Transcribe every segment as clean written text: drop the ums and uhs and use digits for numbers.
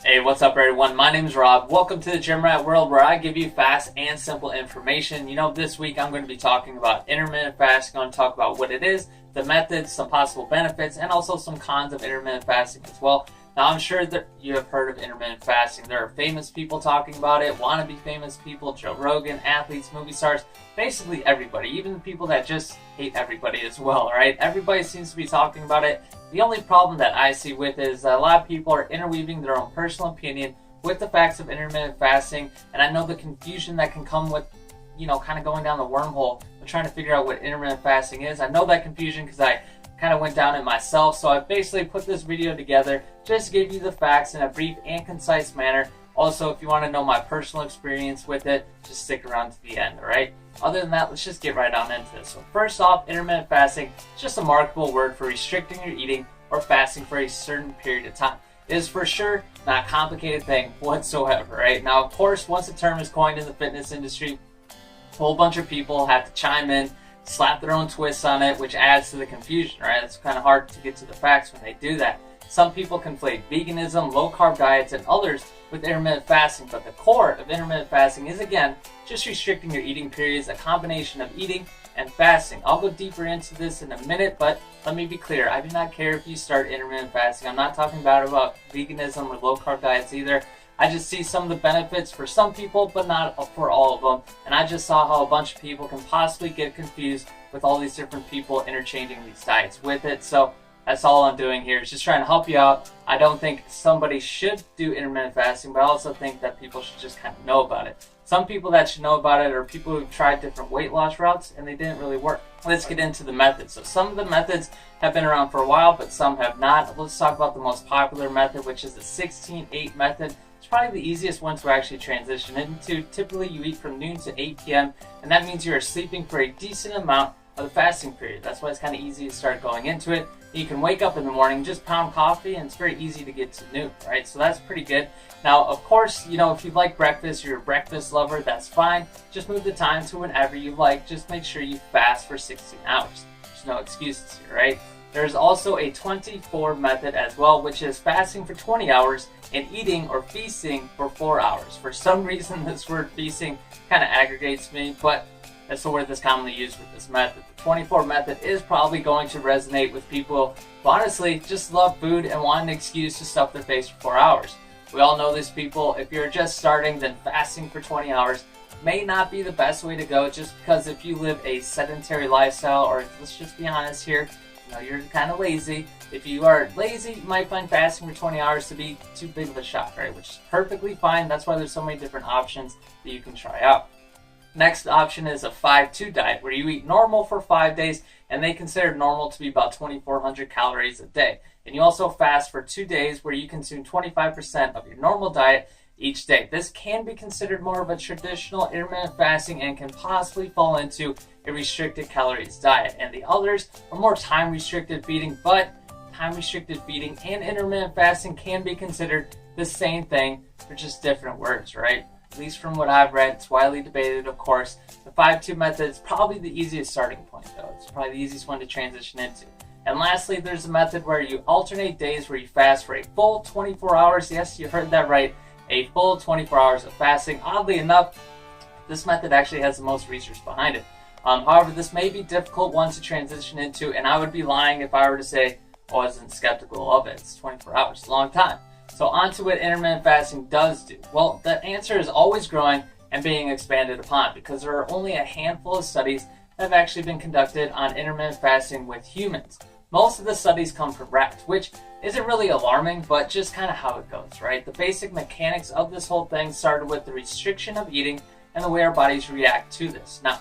Hey, what's up everyone? My name is Rob. Welcome to the Gym Rat World, where I give you fast and simple information. This week I'm going to be talking about intermittent fasting. I'm going to talk about what it is, the methods, some possible benefits, and also some cons of intermittent fasting as well. Now, I'm sure that you have heard of intermittent fasting. There are famous people talking about it, wannabe famous people, Joe Rogan, athletes, movie stars, basically everybody, even the people that just hate everybody as well, right? Everybody seems to be talking about it. The only problem that I see with it is that a lot of people are interweaving their own personal opinion with the facts of intermittent fasting, and I know the confusion that can come with, kind of going down the wormhole of trying to figure out what intermittent fasting is. I know that confusion because I kind of went down it myself, so I basically put this video together just to give you the facts in a brief and concise manner. Also, if you want to know my personal experience with it, just stick around to the end, alright? Other than that, let's just get right on into this. So first off, intermittent fasting is just a marketable word for restricting your eating or fasting for a certain period of time. It is for sure not a complicated thing whatsoever, right? Now, of course, once the term is coined in the fitness industry, a whole bunch of people have to chime in, slap their own twists on it, which adds to the confusion, right? It's kind of hard to get to the facts when they do that. Some people conflate veganism, low-carb diets, and others with intermittent fasting, but the core of intermittent fasting is, again, just restricting your eating periods, a combination of eating and fasting. I'll go deeper into this in a minute, but let me be clear. I do not care if you start intermittent fasting. I'm not talking about veganism or low-carb diets either. I just see some of the benefits for some people, but not for all of them. And I just saw how a bunch of people can possibly get confused with all these different people interchanging these diets with it. So that's all I'm doing here, is just trying to help you out. I don't think somebody should do intermittent fasting, but I also think that people should just kind of know about it. Some people that should know about it are people who've tried different weight loss routes and they didn't really work. Let's get into the methods. So some of the methods have been around for a while, but some have not. Let's talk about the most popular method, which is the 16-8 method. It's probably the easiest one to actually transition into. Typically, you eat from noon to 8 p.m., and that means you are sleeping for a decent amount of the fasting period. That's why it's kind of easy to start going into it. You can wake up in the morning, just pound coffee, and it's very easy to get to noon, right? So that's pretty good. Now, of course, if you like breakfast, you're a breakfast lover, that's fine. Just move the time to whenever you like. Just make sure you fast for 16 hours. There's no excuses here, right? There's also a 24 method as well, which is fasting for 20 hours and eating or feasting for 4 hours. For some reason, this word feasting kind of aggregates me, but that's the word that's commonly used with this method. The 24 method is probably going to resonate with people who honestly just love food and want an excuse to stuff their face for 4 hours. We all know these people. If you're just starting, then fasting for 20 hours may not be the best way to go, just because if you live a sedentary lifestyle, or let's just be honest here, you're kind of lazy. If you are lazy, you might find fasting for 20 hours to be too big of a shock, right? Which is perfectly fine. That's why there's so many different options that you can try out. Next option is a 5-2 diet, where you eat normal for 5 days, and they consider normal to be about 2,400 calories a day. And you also fast for 2 days, where you consume 25% of your normal diet each day. This can be considered more of a traditional intermittent fasting and can possibly fall into a restricted calories diet. And the others are more time-restricted feeding, but time-restricted feeding and intermittent fasting can be considered the same thing, for just different words, right? At least from what I've read. It's widely debated, of course. The 5-2 method is probably the easiest starting point, though. It's probably the easiest one to transition into. And lastly, there's a method where you alternate days where you fast for a full 24 hours. Yes, you heard that right. A full 24 hours of fasting. Oddly enough, this method actually has the most research behind it. However, this may be a difficult one to transition into, and I would be lying if I were to say I wasn't skeptical of it. It's 24 hours, it's a long time. So on to what intermittent fasting does do. Well, the answer is always growing and being expanded upon, because there are only a handful of studies that have actually been conducted on intermittent fasting with humans. Most of the studies come from rats, which isn't really alarming, but just kind of how it goes, right? The basic mechanics of this whole thing started with the restriction of eating and the way our bodies react to this. Now,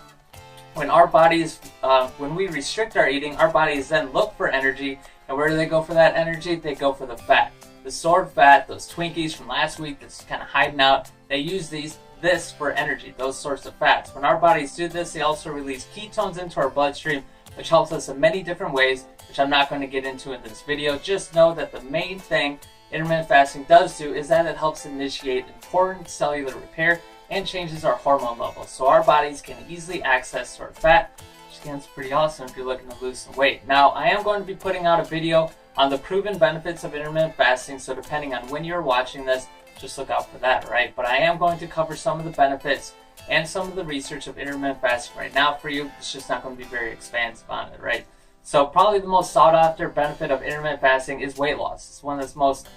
when we restrict our eating, our bodies then look for energy, and where do they go for that energy? They go for the fat. The stored fat, those Twinkies from last week that's kind of hiding out, they use this for energy, those sorts of fats. When our bodies do this, they also release ketones into our bloodstream, which helps us in many different ways, which I'm not going to get into in this video. Just know that the main thing intermittent fasting does do is that it helps initiate important cellular repair and changes our hormone levels, so our bodies can easily access stored fat, which again is pretty awesome if you're looking to lose some weight. Now, I am going to be putting out a video on the proven benefits of intermittent fasting. So depending on when you're watching this, just look out for that, right? But I am going to cover some of the benefits and some of the research of intermittent fasting right now for you. It's just not going to be very expansive on it, right? So probably the most sought after benefit of intermittent fasting is weight loss. It's one that's most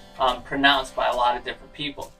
pronounced by a lot of different people.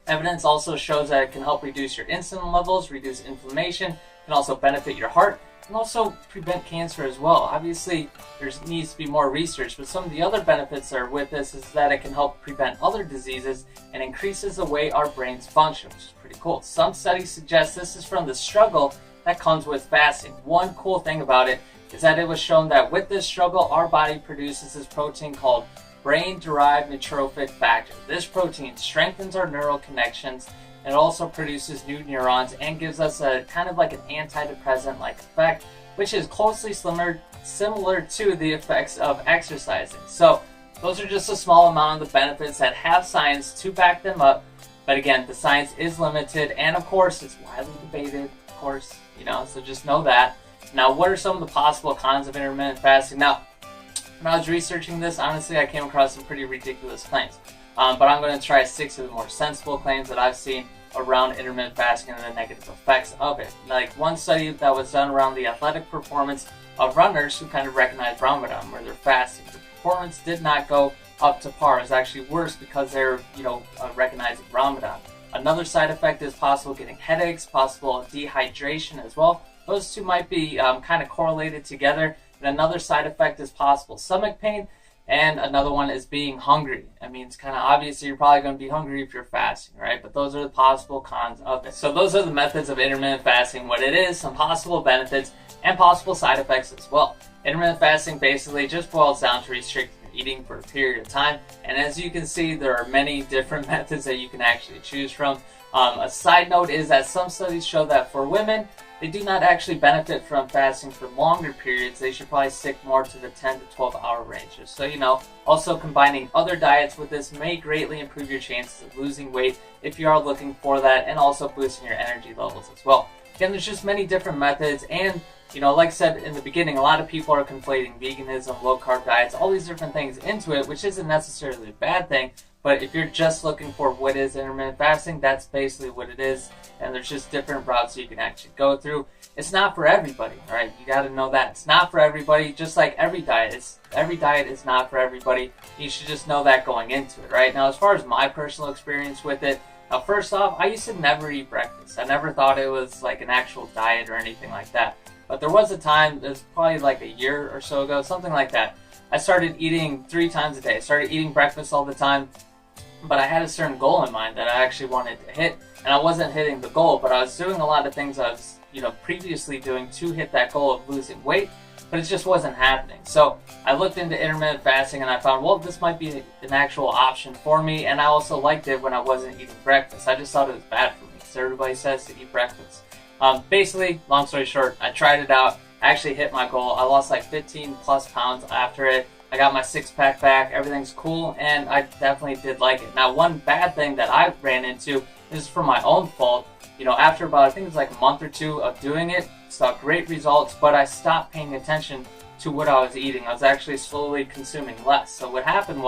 Evidence also shows that it can help reduce your insulin levels, reduce inflammation, can also benefit your heart, and also prevent cancer as well. Obviously, there needs to be more research, but some of the other benefits that are with this is that it can help prevent other diseases and increases the way our brains function, which is pretty cool. Some studies suggest this is from the struggle that comes with fasting. One cool thing about it is that it was shown that with this struggle, our body produces this protein called brain-derived neurotrophic factor. This protein strengthens our neural connections, and it also produces new neurons and gives us a kind of like an antidepressant-like effect, which is closely similar to the effects of exercising. So those are just a small amount of the benefits that have science to back them up. But again, the science is limited, and of course, it's widely debated, of course, so just know that. Now, what are some of the possible cons of intermittent fasting? Now, when I was researching this, honestly, I came across some pretty ridiculous claims. But I'm going to try to stick to the more sensible claims that I've seen around intermittent fasting and the negative effects of it. Like one study that was done around the athletic performance of runners who kind of recognized Ramadan, where they're fasting. The performance did not go up to par. It was actually worse because they're, recognizing Ramadan. Another side effect is possible getting headaches, possible dehydration as well. Those two might be kind of correlated together. And another side effect is possible stomach pain, and another one is being hungry. I mean, it's kind of obvious that you're probably going to be hungry if you're fasting, right? But those are the possible cons of it. So those are the methods of intermittent fasting, what it is, some possible benefits, and possible side effects as well. Intermittent fasting basically just boils down to restricting your eating for a period of time. And as you can see, there are many different methods that you can actually choose from. A side note is that some studies show that for women, they do not actually benefit from fasting for longer periods. They should probably stick more to the 10 to 12 hour range. So, also combining other diets with this may greatly improve your chances of losing weight if you are looking for that, and also boosting your energy levels as well. Again, there's just many different methods, and like I said in the beginning, a lot of people are conflating veganism, low carb diets, all these different things into it, which isn't necessarily a bad thing. But if you're just looking for what is intermittent fasting, that's basically what it is. And there's just different routes you can actually go through. It's not for everybody, right? You got to know that. It's not for everybody, just like every diet. Every diet is not for everybody. You should just know that going into it, right? Now, as far as my personal experience with it, now first off, I used to never eat breakfast. I never thought it was like an actual diet or anything like that. But there was a time, it was probably like a year or so ago, something like that. I started eating 3 times a day. I started eating breakfast all the time. But I had a certain goal in mind that I actually wanted to hit, and I wasn't hitting the goal, but I was doing a lot of things I was, previously doing to hit that goal of losing weight, but it just wasn't happening. So I looked into intermittent fasting, and I found, well, this might be an actual option for me, and I also liked it when I wasn't eating breakfast. I just thought it was bad for me, because everybody says to eat breakfast. Basically, long story short, I tried it out, I actually hit my goal. I lost like 15 plus pounds after it. I got my 6-pack back, everything's cool, and I definitely did like it. Now, one bad thing that I ran into, this is from my own fault, after about, I think it was like a month or 2 of doing it, saw great results, but I stopped paying attention to what I was eating. I was actually slowly consuming less. So what happened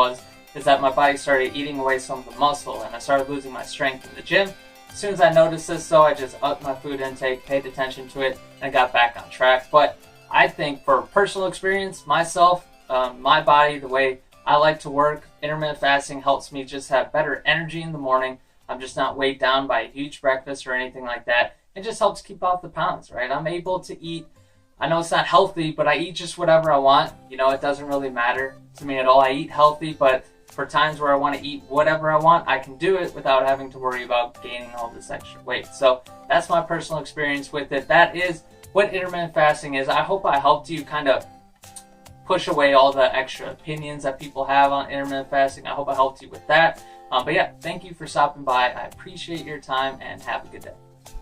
is that my body started eating away some of the muscle, and I started losing my strength in the gym. As soon as I noticed this, though, I just upped my food intake, paid attention to it, and got back on track. But I think for personal experience, myself, my body, the way I like to work, intermittent fasting helps me just have better energy in the morning. I'm just not weighed down by a huge breakfast or anything like that. It just helps keep off the pounds, right? I'm able to eat, I know it's not healthy, but I eat just whatever I want. It doesn't really matter to me at all. I eat healthy, but for times where I want to eat whatever I want, I can do it without having to worry about gaining all this extra weight. So that's my personal experience with it. That is what intermittent fasting is. I hope I helped you kind of push away all the extra opinions that people have on intermittent fasting. I hope I helped you with that. But yeah, thank you for stopping by. I appreciate your time, and have a good day.